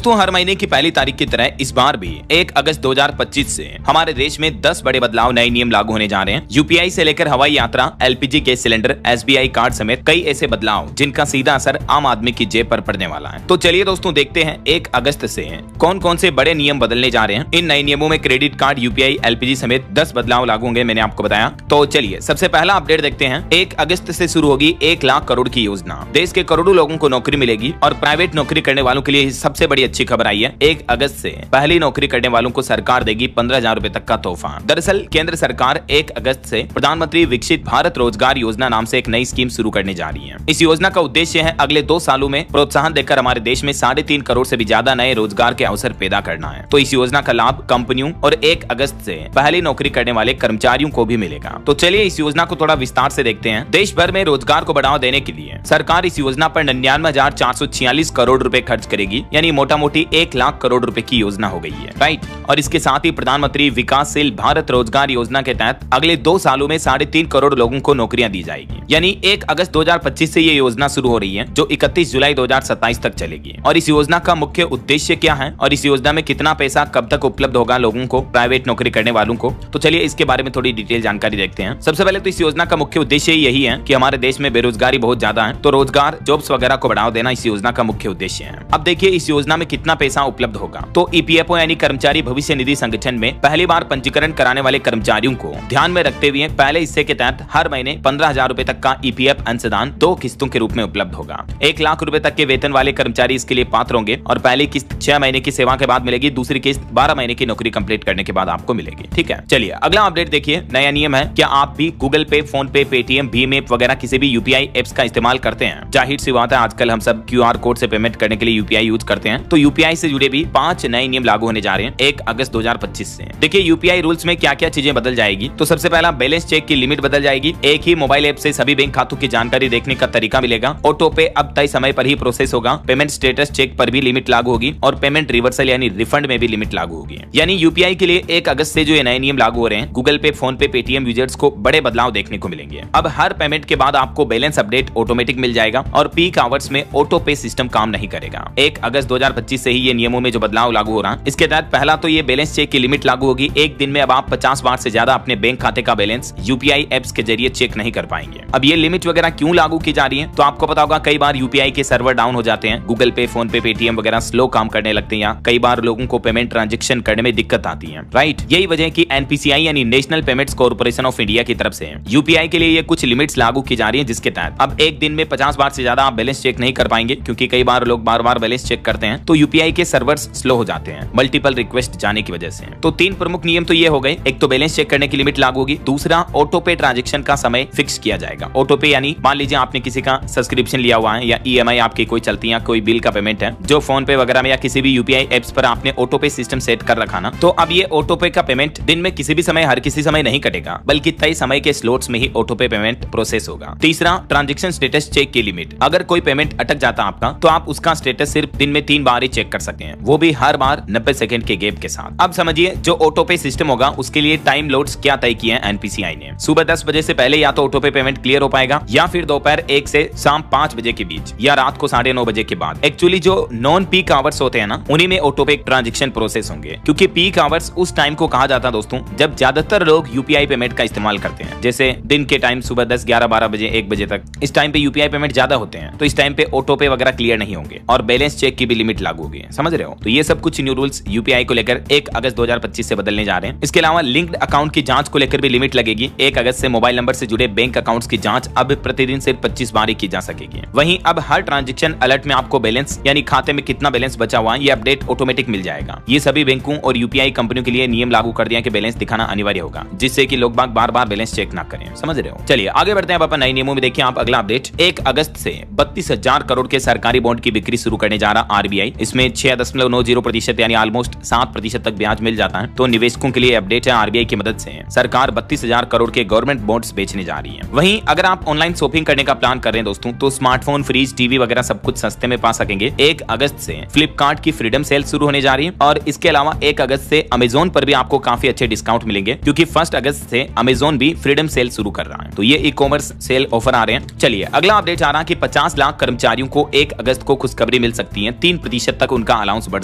दोस्तों हर महीने की पहली तारीख की तरह इस बार भी 1 अगस्त 2025 से हमारे देश में 10 बड़े बदलाव, नए नियम लागू होने जा रहे हैं। यूपीआई से लेकर हवाई यात्रा, LPG gas cylinder, SBI card समेत कई ऐसे बदलाव जिनका सीधा असर आम आदमी की जेब पर पड़ने वाला है। तो चलिए दोस्तों देखते हैं 1 अगस्त से कौन कौन से बड़े नियम बदलने जा रहे हैं। इन नए नियमों में क्रेडिट कार्ड, यूपीआई, एलपीजी समेत 10 बदलाव लागू होंगे, मैंने आपको बताया। तो चलिए सबसे पहला अपडेट देखते हैं। 1 अगस्त से शुरू होगी 1 लाख करोड़ की योजना। देश के करोड़ों लोगों को नौकरी मिलेगी और प्राइवेट नौकरी करने वालों के लिए सबसे बड़ी अच्छी खबर आई है। 1 अगस्त से पहली नौकरी करने वालों को सरकार देगी 15,000 रुपए तक का तोहफा। दरअसल केंद्र सरकार 1 अगस्त से प्रधानमंत्री विकसित भारत रोजगार योजना नाम से एक नई स्कीम शुरू करने जा रही है। इस योजना का उद्देश्य है अगले 2 सालों में प्रोत्साहन देकर हमारे देश में 3.5 करोड़ से भी ज्यादा नए रोजगार के अवसर पैदा करना है। तो इस योजना का लाभ कंपनियों और 1 अगस्त से पहली नौकरी करने वाले कर्मचारियों को भी मिलेगा। तो चलिए इस योजना को थोड़ा विस्तार से देखते हैं। देश भर में रोजगार को बढ़ावा देने के लिए सरकार इस योजना पर 99,446 करोड़ रुपए खर्च करेगी, यानी मोटा मोटी 1 लाख करोड़ रुपए की योजना हो गई है, राइट। और इसके साथ ही प्रधानमंत्री विकासशील भारत रोजगार योजना के तहत अगले 2 सालों में 3.5 करोड़ लोगों को नौकरियां दी जाएगी। यानी 1 अगस्त 2025 से ये योजना शुरू हो रही है, जो 31 जुलाई 2027 तक चलेगी। और इस योजना का मुख्य उद्देश्य क्या है और इस योजना में कितना पैसा कब तक उपलब्ध होगा लोगों को, प्राइवेट नौकरी करने वालों को, तो चलिए इसके बारे में थोड़ी डिटेल जानकारी देखते हैं। सबसे पहले तो इस योजना का मुख्य उद्देश्य यही है कि हमारे देश में बेरोजगारी बहुत ज्यादा है, तो रोजगार, जॉब्स वगैरह को बढ़ावा देना इस योजना का मुख्य उद्देश्य है। अब देखिए इस योजना में कितना पैसा उपलब्ध होगा। तो ईपीएफओ यानी कर्मचारी भविष्य निधि संगठन में पहली बार पंजीकरण कराने वाले कर्मचारियों को ध्यान में रखते हुए पहले हिस्से के तहत हर महीने 15,000 रुपए तक का ईपीएफ अंशदान 2 किस्तों के रूप में उपलब्ध होगा। 1 लाख रुपए तक के वेतन वाले कर्मचारी इसके लिए पात्र होंगे और पहली किस्त 6 महीने की सेवा के बाद मिलेगी, दूसरी किस्त 12 महीने की नौकरी कंप्लीट करने के बाद आपको मिलेगी। ठीक है, चलिए अगला अपडेट देखिए। नया नियम है, क्या आप भी गूगल पे, फोन पे, पेटीएम, भीम ऐप वगैरह किसी भी यूपीआई एप्स का इस्तेमाल करते हैं? जाहिर सी बात है आजकल हम सब क्यूआर कोड से पेमेंट करने के लिए यूपीआई यूज करते हैं। तो यूपीआई से जुड़े भी 5 नए नियम लागू होने जा रहे हैं 1 अगस्त 2025 से। देखिए यूपीआई रूल्स में क्या क्या चीजें बदल जाएगी। तो सबसे पहला, बैलेंस चेक की लिमिट बदल जाएगी। एक ही मोबाइल ऐप से सभी बैंक खातों की जानकारी देखने का तरीका मिलेगा। ऑटो पे अब तय समय पर ही प्रोसेस होगा। पेमेंट स्टेटस चेक पर भी लिमिट लागू होगी और पेमेंट रिवर्सल यानी रिफंड में भी लिमिट लागू होगी। यानी यूपीआई के लिए 1 अगस्त से जो ये नए नियम लागू हो रहे हैं, गूगल पे, फोन पे, पेटीएम यूजर्स को बड़े बदलाव देखने को मिलेंगे। अब हर पेमेंट के बाद आपको बैलेंस अपडेट ऑटोमेटिक मिल जाएगा और पीक आवर्स में ऑटो पे सिस्टम काम नहीं करेगा। 1 अगस्त 2025 से ही ये नियमों में जो बदलाव लागू हो रहा है, इसके तहत पहला तो ये बैलेंस चेक की लिमिट लागू होगी। एक दिन में अब आप 50 बार से ज्यादा अपने बैंक खाते का बैलेंस यूपीआई एप्स के जरिए चेक नहीं कर पाएंगे। अब ये लिमिट वगैरह क्यों लागू की जा रही है, तो आपको पता होगा कई बार यूपीआई के सर्वर डाउन हो जाते हैं, गूगल पे, फोन पे, पेटीएम वगैरह स्लो काम करने लगते हैं, या कई बार लोगों को पेमेंट ट्रांजेक्शन करने में दिक्कत आती है, राइट। यही वजह है कि एनपीसीआई यानी national payments corporation of India की तरफ से यूपीआई के लिए ये कुछ लिमिट्स लागू की जा रही है, जिसके तहत अब एक दिन में 50 बार से ज्यादा आप बैलेंस चेक नहीं कर पाएंगे, क्योंकि कई बार लोग बार बार बैलेंस चेक करते हैं तो यूपीआई के सर्वर्स स्लो हो जाते हैं मल्टीपल रिक्वेस्ट जाने की वजह से। तो 3 प्रमुख नियम तो ये हो गए। एक तो बैलेंस चेक करने की लिमिट लागू होगी, दूसरा ऑटो पे ट्रांजेक्शन का समय फिक्स किया जाएगा। ऑटो पे यानी मान लीजिए आपने किसी का सब्सक्रिप्शन लिया हुआ है या ईएमआई आपकी कोई चलती है, कोई बिल का पेमेंट है जो फोन पे वगैरह में या किसी भी यूपीआई एप्स पर आपने ऑटो पे सिस्टम सेट कर रखा ना, तो अब ये ऑटो पे का पेमेंट दिन में किसी भी समय, हर किसी समय नहीं कटेगा, बल्कि तय समय के स्लॉट्स में ही ऑटो पे पेमेंट प्रोसेस होगा। तीसरा, ट्रांजेक्शन स्टेटस चेक की लिमिट। अगर कोई पेमेंट अटक जाता आपका तो आप उसका स्टेटस सिर्फ दिन में 3 बार ही चेक कर सकें, वो भी हर बार 90 सेकंड के गैप के साथ। अब समझिए जो ऑटो पे सिस्टम होगा उसके लिए टाइम लोड्स क्या तय किए हैं एनपीसीआई ने। सुबह 10 बजे से पहले या तो ऑटो पे पेमेंट क्लियर हो पाएगा, या फिर दोपहर 1 से शाम 5 बजे के बीच, या रात को 9:30 बजे के बाद। एक्चुअली जो नॉन पीक आवर्स होते हैं ना, उन्हीं में ऑटो पे ट्रांजेक्शन प्रोसेस होंगे, क्योंकि पीक आवर्स उस टाइम को कहा जाता है दोस्तों जब ज्यादातर लोग यूपीआई पेमेंट का इस्तेमाल करते हैं। जैसे दिन के टाइम सुबह 10, 11, 12 बजे, 1 बजे तक, इस टाइम पे यूपीआई पेमेंट ज्यादा होते हैं, तो इस टाइम पे ऑटो पे वगैरह क्लियर नहीं होंगे और बैलेंस चेक की भी लिमिट लागू होगी। समझ रहे हो? तो ये सब कुछ न्यू रूल्स यूपीआई को लेकर 1 अगस्त 2025 से बदलने जा रहे हैं। इसके अलावा लिंक्ड अकाउंट की जांच को लेकर भी लिमिट लगेगी। 1 अगस्त से मोबाइल नंबर से जुड़े बैंक अकाउंट्स की जांच अब प्रतिदिन सिर्फ 25 बार ही की जा सकेगी। वहीं अब हर ट्रांजेक्शन अलर्ट में आपको बैलेंस यानी खाते में कितना बैलेंस बचा हुआ है ये अपडेट ऑटोमेटिक मिल जाएगा। ये सभी बैंकों और यूपीआई कंपनियों के लिए नियम लागू कर दिया कि बैलेंस दिखाना अनिवार्य होगा, जिससे कि लोग बार बार बैलेंस चेक ना करें। समझ रहे हो? चलिए आगे बढ़ते हैं अपन नए नियमों में। देखिए आप अगला अपडेट, 1 अगस्त से 32,000 करोड़ के सरकारी बॉन्ड की बिक्री शुरू करने जा रहा आरबीआई। इसमें 6.90% यानी ऑलमोस्ट 7% तक ब्याज मिल जाता है। तो निवेशकों के लिए अपडेट है, आरबीआई की मदद से सरकार 32,000 करोड़ के गवर्नमेंट बॉन्ड्स बेचने जा रही है। वहीं अगर आप ऑनलाइन शॉपिंग करने का प्लान कर रहे हैं दोस्तों, तो स्मार्टफोन, फ्रिज, टीवी वगैरह सब कुछ सस्ते में पा सकेंगे। 1 अगस्त से फ्लिपकार्ट की फ्रीडम सेल शुरू होने जा रही है और इसके अलावा 1 अगस्त से अमेजोन पर भी आपको काफी अच्छे डिस्काउंट मिलेंगे, क्योंकि 1 अगस्त से अमेजोन भी फ्रीडम सेल शुरू कर रहा है। तो ये ई कॉमर्स सेल ऑफर आ रहे हैं। चलिए अगला अपडेट आ रहा है कि 50 लाख कर्मचारियों को 1 अगस्त को खुशखबरी मिल सकती है। 3% प्रतिशत तक उनका अलाउंस बढ़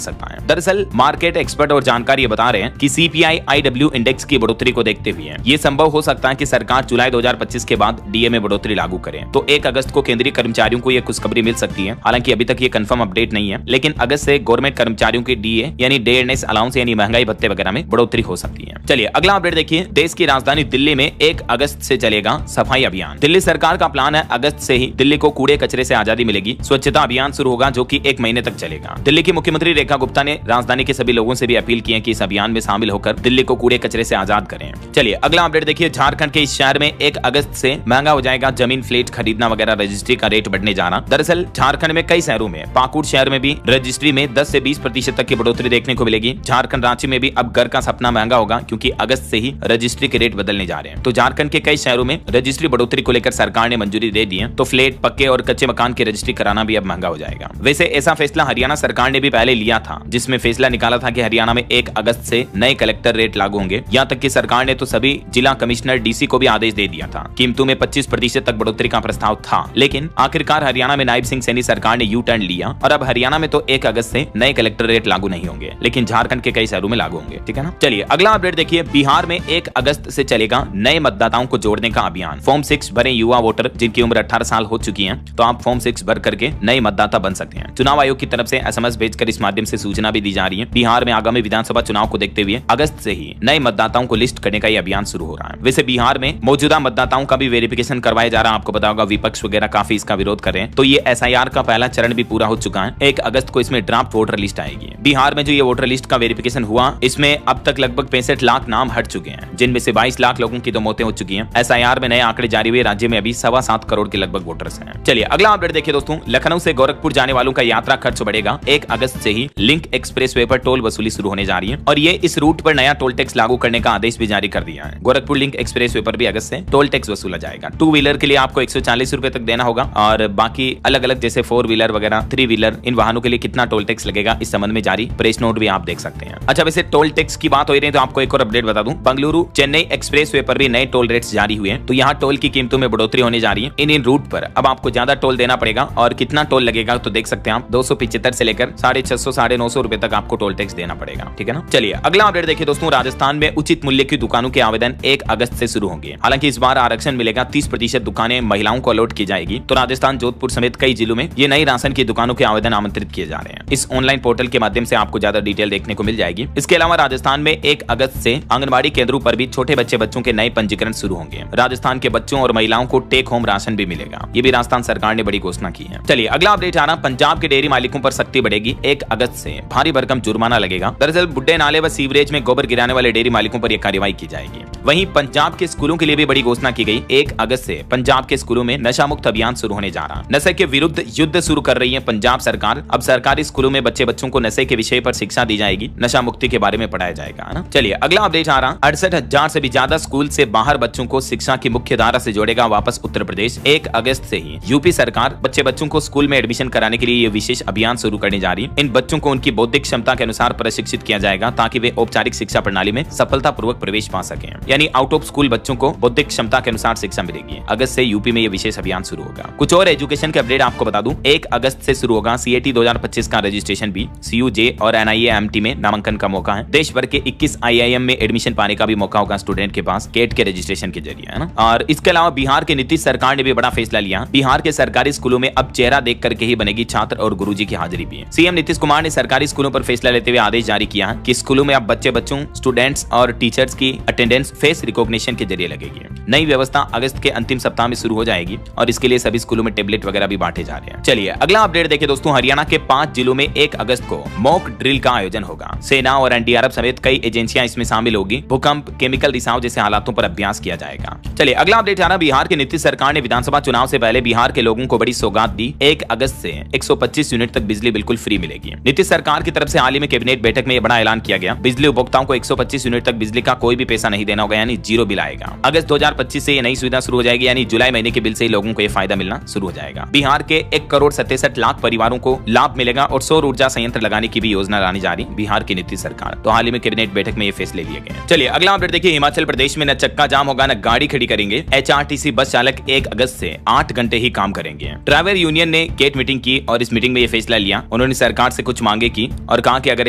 सकता है। दरअसल मार्केट एक्सपर्ट और जानकार ये बता रहे हैं कि CPI-IW इंडेक्स की बढ़ोतरी को देखते हुए ये संभव हो सकता है कि सरकार जुलाई 2025 के बाद डीए में बढ़ोतरी लागू करे। तो 1 अगस्त को केंद्रीय कर्मचारियों को यह खुशखबरी मिल सकती है। हालांकि अभी तक ये कंफर्म अपडेट नहीं है, लेकिन अगस्त से गवर्नमेंट कर्मचारियों के डीए यानी डे एंडनेस अलाउंस यानी महंगाई भत्ते वगैरह में बढ़ोतरी हो सकती है। चलिए अगला अपडेट देखिए। देश की राजधानी दिल्ली में 1 अगस्त से चलेगा सफाई अभियान। दिल्ली सरकार का प्लान है अगस्त से ही दिल्ली को कूड़े कचरे से आजादी मिलेगी। स्वच्छता अभियान शुरू होगा जो कि 1 महीने तक चलेगा। दिल्ली की मुख्यमंत्री रेखा गुप्ता ने राजधानी के सभी लोगों से भी अपील की है कि इस अभियान में शामिल होकर दिल्ली को कूड़े कचरे से आजाद करें। चलिए अगला अपडेट देखिए। झारखंड के इस शहर में 1 अगस्त से महंगा हो जाएगा जमीन, फ्लैट खरीदना वगैरह, रजिस्ट्री का रेट बढ़ने जा रहा। दरअसल झारखंड में कई शहरों में, पाकुड़ शहर में भी रजिस्ट्री में 10 से 20% तक की बढ़ोतरी देखने को मिलेगी। झारखंड रांची में भी अब घर का सपना महंगा होगा क्योंकि अगस्त से ही रजिस्ट्री के रेट बदलने जा रहे हैं। तो झारखंड के कई शहरों में रजिस्ट्री बढ़ोतरी को लेकर सरकार ने मंजूरी दे दी है। तो फ्लैट, पक्के और कच्चे मकान की रजिस्ट्री कराना भी अब महंगा हो जाएगा। वैसे ऐसा फैसला हरियाणा सरकार ने भी पहले लिया था, जिसमें फैसला निकाला था कि हरियाणा में 1 अगस्त से नए कलेक्टर रेट लागू होंगे। यहाँ तक कि सरकार ने तो सभी जिला कमिश्नर, डीसी को भी आदेश दे दिया था। कीमतों में 25% तक बढ़ोतरी का प्रस्ताव था, लेकिन आखिरकार हरियाणा में नायब सिंह सैनी सरकार ने यू टर्न लिया और अब हरियाणा में तो 1 अगस्त से नए कलेक्टर रेट लागू नहीं होंगे, लेकिन झारखंड के कई शहरों में लागू होंगे। ठीक है ना। चलिए अगला अपडेट देखिए। बिहार में 1 अगस्त से चलेगा नए मतदाताओं को जोड़ने का अभियान। फॉर्म 6 भरे युवा वोटर जिनकी उम्र 18 साल हो चुकी है, तो आप फॉर्म 6 भर करके नए मतदाता बन सकते हैं। चुनाव आयोग की तरफ से SMS भेजकर इस माध्यम से सूचना भी दी जा रही है। बिहार में आगामी विधानसभा चुनाव को देखते हुए अगस्त से ही नए मतदाताओं को लिस्ट करने का यह अभियान शुरू हो रहा है। वैसे बिहार में मौजूदा मतदाताओं का भी वेरिफिकेशन करवाया जा रहा है। आपको पता होगा विपक्ष वगैरह काफी इसका विरोध कर रहे हैं। तो ये SIR का पहला चरण भी पूरा हो चुका है। 1 अगस्त को इसमें ड्राफ्ट वोटर लिस्ट आएगी। बिहार में जो ये वोटर लिस्ट का वेरिफिकेशन हुआ, इसमें अब तक लगभग 65 लाख नाम हट चुके हैं, जिनमें से 22 लाख लोगों की तो मौतें हो चुकी हैं। SIR में नए आंकड़े जारी हुए, राज्य में अभी 7.25 करोड़ के लगभग वोटर्स हैं। चलिए अगला अपडेट देखिए दोस्तों। लखनऊ से गोरखपुर जाने वालों का यात्रा खर्च बढ़ेगा। 1 अगस्त से ही लिंक एक्सप्रेसवे पर टोल वसूली शुरू होने जा रही है और ये इस रूट पर नया टोल टैक्स लागू करने का आदेश भी जारी कर दिया है। गोरखपुर लिंक एक्सप्रेसवे पर भी अगस्त से टोल टैक्स वसूला जाएगा। 2 व्हीलर के लिए आपको 140 रुपए तक देना होगा और बाकी अलग अलग जैसे 4 व्हीलर वगैरह, 3 व्हीलर, इन वाहनों के लिए कितना टोल टैक्स लगेगा इस संबंध में जारी प्रेस नोट भी आप देख सकते हैं। अच्छा, वैसे टोल टैक्स की बात हो रही है तो आपको एक और अपडेट बता दूं। बंगलुरु चेन्नई एक्सप्रेसवे पर भी नए टोल रेट्स जारी हुए हैं। तो यहाँ टोल की कीमतों में बढ़ोतरी होने जा रही है। इन रूट पर अब आपको ज्यादा टोल देना पड़ेगा और कितना टोल लगेगा तो देख सकते हैं आप। 275 से लेकर 650 950 रुपए तक आपको टोल टैक्स देना पड़ेगा। ठीक है ना। चलिए अगला अपडेट देखिए दोस्तों। राजस्थान में उचित मूल्य की दुकानों के आवेदन 1 अगस्त से शुरू होंगे। हालांकि इस बार आरक्षण मिलेगा। 30% दुकानें महिलाओं को अलॉट की जाएगी। तो राजस्थान, जोधपुर समेत कई जिलों में ये नई राशन की दुकानों के आवेदन आमंत्रित किए जा रहे हैं। इस ऑनलाइन पोर्टल के माध्यम से आपको ज्यादा डिटेल देखने को मिल जाएगी। इसके अलावा राजस्थान में 1 अगस्त से आंगनबाड़ी केंद्रों पर भी छोटे बच्चों के नए पंजीकरण शुरू होंगे। राजस्थान के बच्चों और महिलाओं को टेक होम राशन भी मिलेगा। ये भी राजस्थान सरकार ने बड़ी घोषणा की है। चलिए अगला अपडेट आ रहा। पंजाब के डेयरी मालिकों पर सख्ती बढ़ेगी। 1 अगस्त से भारी भरकम जुर्माना लगेगा। दरअसल बुड्ढे नाले व सीवरेज में गोबर गिराने वाले डेयरी मालिकों पर यह कार्रवाई की जाएगी। वहीं पंजाब के स्कूलों के लिए भी बड़ी घोषणा की गई। 1 अगस्त से पंजाब के स्कूलों में नशा मुक्त अभियान शुरू होने जा रहा। नशे के विरुद्ध युद्ध शुरू कर रही है पंजाब सरकार। अब सरकारी स्कूलों में बच्चों को नशे के विषय पर शिक्षा दी जाएगी। नशा मुक्ति के बारे में पढ़ाया जाएगा, है ना। चलिए अगला अपडेट आ रहा। 68,000 से भी ज्यादा स्कूल से बाहर बच्चों को शिक्षा की मुख्य धारा से जोड़ेगा वापस उत्तर प्रदेश। 1 अगस्त से ही यूपी सरकार बच्चों को स्कूल में एडमिशन कराने के लिए ये विशेष अभियान शुरू करने जा रही है। इन बच्चों को उनकी बौद्धिक क्षमता के अनुसार प्रशिक्षित किया जाएगा ताकि वे औपचारिक शिक्षा प्रणाली में सफलतापूर्वक प्रवेश पा सकें। यानी आउट ऑफ स्कूल बच्चों को बौद्धिक क्षमता के अनुसार शिक्षा मिलेगी। अगस्त से यूपी में ये विशेष अभियान शुरू होगा। कुछ और एजुकेशन के अपडेट आपको बता दूं। 1 अगस्त से शुरू होगा CAT 2025 का रजिस्ट्रेशन भी। CUJ और NIA-MT में नामांकन का मौका है। देश भर के 21 IIM में एडमिशन पाने का भी मौका होगा स्टूडेंट के पास CAT के रजिस्ट्रेशन के जरिए, है ना। और इसके अलावा बिहार के नीतीश सरकार ने भी बड़ा फैसला लिया। बिहार के सरकारी स्कूलों में अब चेहरा देख करके ही बनेगी छात्र और गुरुजी की हाजिरी भी। CM नीतीश कुमार ने सरकारी स्कूलों पर फैसला लेते हुए आदेश जारी किया है कि स्कूलों में अब बच्चों, स्टूडेंट्स और टीचर्स की अटेंडेंस फेस रिकॉग्निशन के जरिए लगेगी। नई व्यवस्था अगस्त के अंतिम सप्ताह में शुरू हो जाएगी और इसके लिए सभी स्कूलों में टेबलेट वगैरह भी बांटे जा रहे हैं। चलिए अगला अपडेट देखिए दोस्तों। हरियाणा के 5 जिलों में 1 अगस्त को मॉक ड्रिल का आयोजन होगा। सेना और NDRF समेत कई एजेंसियां इसमें शामिल होगी। भूकंप, केमिकल रिसाव जैसे हालातों पर अभ्यास किया जाएगा। चलिए अगला अपडेट आ रहा। बिहार के नीतीश सरकार ने विधानसभा चुनाव से पहले बिहार के लोगों को बड़ी सौगात दी। 1 अगस्त से 125 यूनिट तक बिजली बिल्कुल फ्री मिलेगी। नीतीश सरकार की तरफ से हाल ही में कैबिनेट बैठक में यह बड़ा ऐलान किया गया। बिजली उपभोक्ताओं को 125 यूनिट तक बिजली का कोई भी पैसा नहीं देना होगा, यानी 0 बिल आएगा। अगस्त 2025 से ये नई सुविधा शुरू हो जाएगी, यानी जुलाई महीने के बिल से ही लोगों को ये फायदा मिलना शुरू हो जाएगा। बिहार के 1,67,00,000 परिवारों को लाभ मिलेगा और सौर ऊर्जा संयंत्र लगाने की भी योजना लाने जा रही बिहार की नीतीश सरकार। तो हाल ही में कैबिनेट बैठक में ये फैसले लिए गए। चलिए अगला अपडेट देखिए। हिमाचल प्रदेश में न चक्का जाम होगा न गाड़ी खड़ी करेंगे। HRTC बस चालक 1 अगस्त से 8 घंटे ही काम करेंगे। ड्राइवर यूनियन ने गेट मीटिंग की और इस मीटिंग में ये फैसला लिया। उन्होंने सरकार से कुछ मांगे की और कहा कि अगर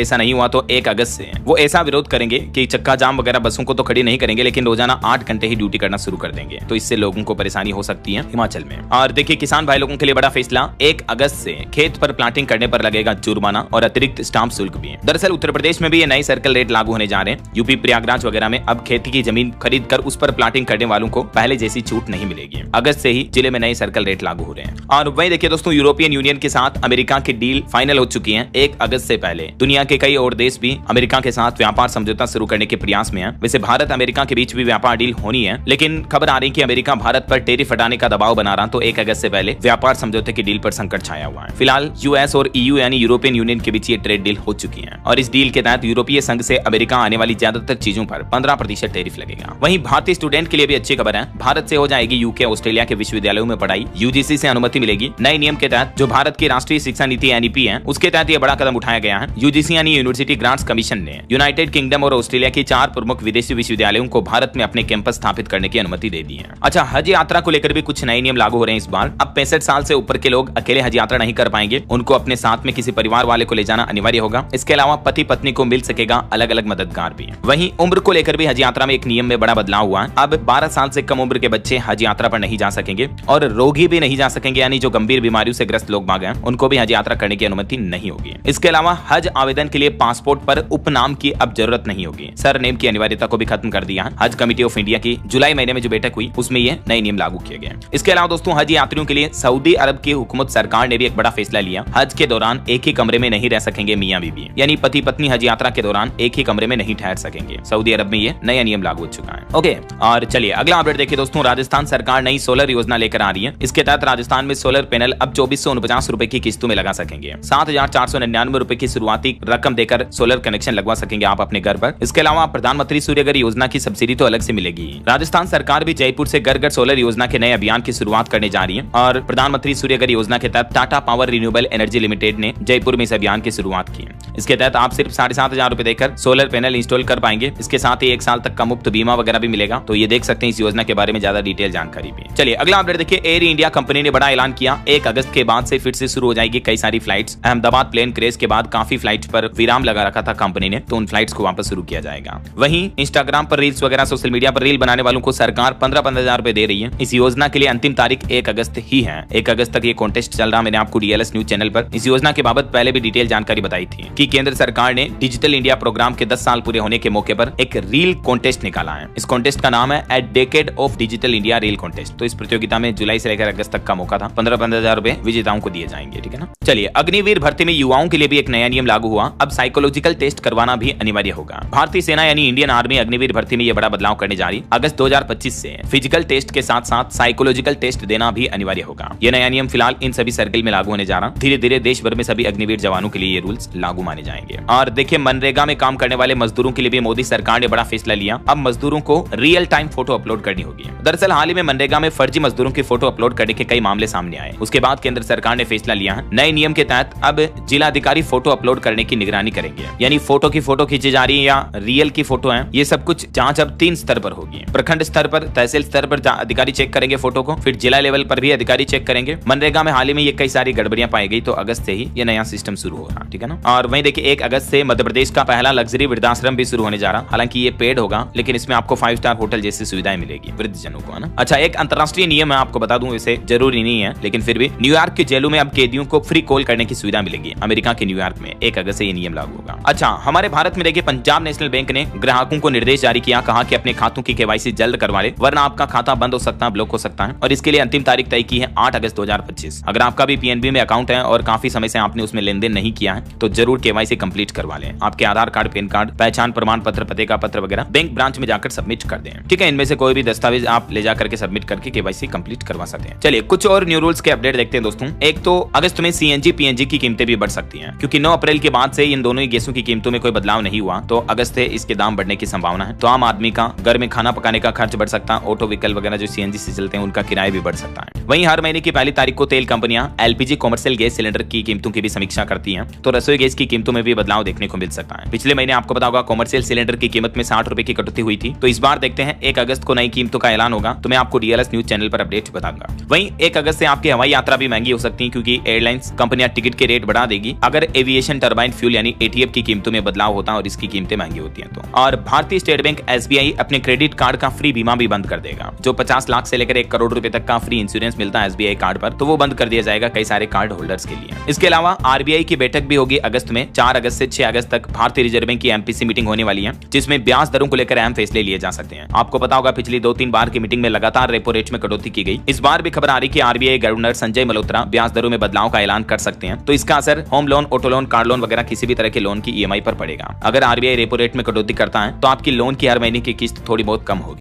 ऐसा नहीं हुआ तो 1 अगस्त से वो ऐसा विरोध करेंगे कि चक्का जाम वगैरह बसों को तो खड़ी नहीं करेंगे, लेकिन रोजाना 8 घंटे ही ड्यूटी करना शुरू कर देंगे। तो इससे लोगों को परेशानी हो सकती है हिमाचल में। और देखिए किसान भाई लोगों के लिए बड़ा फैसला, 1 अगस्त से खेत पर प्लांटिंग करने पर लगेगा जुर्माना और अतिरिक्त स्टाम्प शुल्क भी। दरअसल उत्तर प्रदेश में भी ये नए सर्कल रेट लागू होने जा रहे हैं। यूपी प्रयागराज वगैरह में अब खेती की जमीन खरीद कर उस पर प्लांटिंग करने वालों को पहले जैसी छूट नहीं मिलेगी। अगस्त से ही जिले में नए सर्कल रेट लागू हो रहे हैं। और वहीं देखिए दोस्तों, यूरोपियन यूनियन के साथ अमेरिका की डील फाइनल हो चुकी है 1 अगस्त से पहले। दुनिया के कई और देश भी अमेरिका के साथ व्यापार समझौता शुरू करने के प्रयास में है। वैसे भारत अमेरिका के बीच भी व्यापार डील होनी है, लेकिन खबर आ रही है कि अमेरिका भारत पर टैरिफ हटाने का दबाव बना रहा, तो 1 अगस्त से पहले व्यापार समझौते की डील पर संकट छाया हुआ है। फिलहाल यूएस और ईयू यानी यूरोपियन यूनियन के बीच ये ट्रेड डील हो चुकी है और इस डील के तहत यूरोपीय संघ से अमेरिका आने वाली ज्यादातर चीजों पर 15% टैरिफ लगेगा। वहीं भारतीय स्टूडेंट के लिए भी अच्छी खबर है, भारत से हो जाएगी यूके ऑस्ट्रेलिया के विश्वविद्यालयों में पढ़ाई, यूजीसी से अनुमति मिलेगी। नए नियम के तहत जो भारत की राष्ट्रीय शिक्षा नीति एनईपी है उसके तहत यह बड़ा कदम उठाया गया है। यूजीसी यानी यूनिवर्सिटी ग्रांट्स कमीशन ने यूनाइटेड किंगडम और ऑस्ट्रेलिया की 4 प्रमुख विदेशी विश्वविद्यालयों को भारत में अपने कैंपस स्थापित करने की अनुमति दे दी है। अच्छा, हज यात्रा को लेकर भी कुछ नए नियम लागू हो रहे हैं इस बार। अब 65 साल से ऊपर के लोग अकेले हज यात्रा नहीं कर पाएंगे, उनको अपने साथ में किसी परिवार वाले को ले जाना अनिवार्य होगा। इसके अलावा पति पत्नी को मिल सकेगा अलग अलग मददगार भी। वहीं उम्र को लेकर भी हज यात्रा में एक नियम में बड़ा बदलाव हुआ है। अब 12 साल से कम उम्र के बच्चे हज यात्रा पर नहीं जा सकेंगे और रोगी भी नहीं जा सकेंगे, यानी जो गंभीर बीमारियों से ग्रस्त लोग बाग हैं उनको भी हज यात्रा करने की अनुमति नहीं होगी। इसके अलावा हज आवेदन के लिए पासपोर्ट पर उपनाम की अब जरूरत नहीं होगी। सरनेम की अनिवार्यता को भी खत्म कर दिया है। हज कमेटी ऑफ इंडिया की जुलाई महीने में जो बैठक हुई उसमें ये नए नियम लागू किए गए। इसके अलावा दोस्तों, हज यात्रियों के लिए सऊदी अरब की हुकूमत सरकार ने भी एक बड़ा फैसला लिया। हज के दौरान एक ही कमरे में नहीं रह सकेंगे मियां बीवी, यानी पति पत्नी हज यात्रा के दौरान एक ही कमरे में नहीं ठहर सकेंगे। सऊदी अरब में ये नया नियम लागू हो चुका है। ओके, और चलिए अगला अपडेट देखिए दोस्तों, राजस्थान सरकार नई सोलर योजना लेकर आ रही है। इसके तहत राजस्थान में सोलर पैनल अब 2449 रुपए की किस्तों में लगा सकेंगे। 7499 रुपए की शुरुआती रकम देकर सोलर कनेक्शन लगवा सकेंगे आप अपने घर पर। इसके अलावा प्रधानमंत्री सूर्यघर योजना की सब्सिडी तो अलग से मिलेगी। राजस्थान सरकार भी जयपुर से घर घर सोलर योजना के नए अभियान की शुरुआत करने जा रही है और प्रधानमंत्री सूर्यघर योजना के तहत Tata power renewable energy limited ने जयपुर में इस अभियान की शुरुआत की। इसके तहत आप सिर्फ 7500 रुपए देकर सोलर पैनल इंस्टॉल कर पाएंगे। इसके साथ ही 1 साल तक का मुफ्त बीमा वगैरह भी मिलेगा। तो ये देख सकते हैं इस योजना के बारे में ज्यादा डिटेल जानकारी भी। चलिए अगला अपडेट देखिए, एयर इंडिया कंपनी ने बड़ा ऐलान किया। 1 अगस्त के बाद से फिर से शुरू हो जाएगी कई सारी फ्लाइट्स। अहमदाबाद प्लेन क्रैश के बाद काफी फ्लाइट पर विराम लगा रखा था कंपनी ने, तो उन फ्लाइट्स को वापस शुरू किया जाएगा। वहीं इंस्टाग्राम पर रील्स वगैरह सोशल मीडिया पर रील बनाने वालों को सरकार 15,000 रुपए दे रही है। इस योजना के लिए अंतिम तारीख 1 अगस्त ही है। 1 अगस्त तक ये कॉन्टेस्ट चल रहा। मैंने आपको डीएलएस न्यूज चैनल पर इस योजना के बाबत पहले भी डिटेल जानकारी बताई थी कि केंद्र सरकार ने डिजिटल इंडिया प्रोग्राम के 10 साल पूरे होने के मौके पर एक रील कॉन्टेस्ट निकाला है। इस कॉन्टेस्ट का नाम है a decade of digital India reel contest. तो इस प्रतियोगिता में जुलाई से लेकर अगस्त तक का मौका था। 15,000 रुपए विजेताओं को दिए जाएंगे, ठीक है ना। चलिए अग्निवीर भर्ती में युवाओं के लिए भी एक नया नियम लागू हुआ। अब साइकोलॉजिकल टेस्ट करवाना भी अनिवार्य होगा। भारतीय सेना यानी इंडियन आर्मी अग्निवीर भर्ती में यह बड़ा बदलाव करने जा रही। अगस्त 2025 से फिजिकल टेस्ट के साथ साथ साइकोलॉजिकल टेस्ट देना भी अनिवार्य होगा। यह नया नियम फिलहाल इन सभी सर्कल में लागू होने जा रहा। धीरे धीरे देश भर में सभी अग्निवीर जवानों के लिए ये रूल्स लागू माने जाएंगे। और देखिए मनरेगा में काम करने वाले मजदूरों के लिए भी मोदी सरकार ने बड़ा फैसला लिया। अब मजदूरों को रियल टाइम फोटो अपलोड करनी होगी। दरअसल हाल ही में मनरेगा में फर्जी मजदूरों की फोटो अपलोड करने के कई मामले सामने आए। उसके बाद केंद्र सरकार ने फैसला लिया है। नए नियम के तहत अब जिला अधिकारी फोटो अपलोड करने की निगरानी करेंगे। यानी फोटो की फोटो खींची जा रही है या रियल की फोटो है, ये सब कुछ जांच अब 3 स्तर पर होगी। प्रखंड स्तर पर, तहसील स्तर पर अधिकारी चेक करेंगे फोटो को, फिर जिला लेवल पर भी अधिकारी चेक करेंगे। मनरेगा में हाल ही में ये कई सारी गड़बड़ियां पाई गई, तो अगस्त से ही ये नया सिस्टम शुरू हो रहा, ठीक है ना। और वहीं देखिए 1 अगस्त से मध्य प्रदेश का पहला लग्जरी वृद्धाश्रम भी शुरू होने जा रहा। हालांकि ये पेड होगा, लेकिन इसमें आपको 5 स्टार होटल जैसी सुविधाएं मिलेगी वृद्धजनों को, है ना। अच्छा, एक अंतरराष्ट्रीय नियम है, आपको बता दूं, वैसे जरूरी नहीं है लेकिन फिर भी न्यूयॉर्क की जेलों में अब कैदियों को फ्री कॉल करने की सुविधा मिलेगी। अमेरिका के न्यूयॉर्क में 1 अगस्त से ये नियम लागू होगा। अच्छा, हमारे भारत में देखिए पंजाब नेशनल बैंक ने ग्राहकों को निर्देश जारी किया, कहा कि अपने खातों की केवाईसी जल्द करवा ले, वरना आपका खाता बंद हो सकता है, ब्लॉक हो सकता है। और इसके लिए अंतिम तारीख तय की है 8 अगस्त 2025। अगर आपका भी पीएनबी में अकाउंट है और काफी समय से आपने उसमें लेन देन नहीं किया है तो जरूर केवाईसी कंप्लीट करवा लें। आपके आधार कार्ड, पैन कार्ड, पहचान प्रमाण पत्र, पते का पत्र वगैरह बैंक ब्रांच में जाकर सबमिट कर दें, ठीक है। इनमें से कोई भी दस्तावेज आप ले जाकर के सबमिट करके केवाईसी कंप्लीट करवा सकते हैं। चलिए कुछ और न्यू रूल्स के अपडेट देखते हैं दोस्तों। एक तो अगस्त में सीएनजी पीएनजी की कीमतें भी बढ़ सकती हैं, क्योंकि 9 अप्रैल के बाद से इन दोनों ही गैसों की कीमतों में कोई बदलाव नहीं हुआ, तो अगस्त से इसके दाम बढ़ने की संभावना है। तो आम आदमी का घर में खाना पकाने का खर्च बढ़ सकता है। ऑटो व्हीकल वगैरह जो सीएनजी से चलते हैं उनका किराया भी बढ़ सकता है। वहीं हर महीने की पहली तारीख को तेल कंपनियां एलपीजी कॉमर्शियल गैस सिलेंडर की कीमतों की भी समीक्षा करती हैं, तो रसोई गैस की कीमतों कीमतों में भी बदलाव देखने को मिल सकता है। पिछले महीने आपको पता होगा कॉमर्शियल सिलेंडर की कीमत में 60 रुपए की कटौती हुई थी, तो इस बार देखते हैं 1 अगस्त को नई कीमतों का ऐलान होगा, तो मैं आपको डीएलएस न्यूज चैनल पर अपडेट बताऊंगा। वहीं 1 अगस्त से आपकी हवाई यात्रा भी महंगी हो सकती है, क्योंकि एयरलाइंस कंपनियां टिकट के रेट बढ़ा देगी अगर एविएशन टरबाइन फ्यूल यानी एटीएफ की कीमतों में बदलाव होता है और इसकी कीमतें महंगी होती हैं तो। और भारतीय स्टेट बैंक एसबीआई अपने क्रेडिट कार्ड का फ्री बीमा भी बंद कर देगा। जो 50 लाख से लेकर 1 करोड़ रुपए तक का फ्री इंश्योरेंस मिलता है एसबीआई कार्ड पर, तो वो बंद कर दिया जाएगा कई सारे कार्ड होल्डर्स के लिए। इसके अलावा आरबीआई की बैठक भी होगी अगस्त में। 4 अगस्त से 6 अगस्त तक भारतीय रिजर्व बैंक की एमपीसी मीटिंग होने वाली है, जिसमें ब्याज दरों को लेकर अहम फैसले लिए जा सकते हैं। आपको पता होगा पिछली 2-3 बार की मीटिंग में लगातार रेपो रेट में कटौती की गई। इस बार भी खबर आ रही कि आरबीआई गवर्नर संजय मल्होत्रा ब्याज दरों में बदलाव का ऐलान कर सकते हैं, तो इसका असर home loan, auto loan, car loan वगैरह किसी भी तरह के लोन की ईएमआई पर पड़ेगा। अगर आरबीआई रेपो रेट में कटौती करता है तो आपकी लोन की हर महीने की किस्त थोड़ी बहुत कम होगी।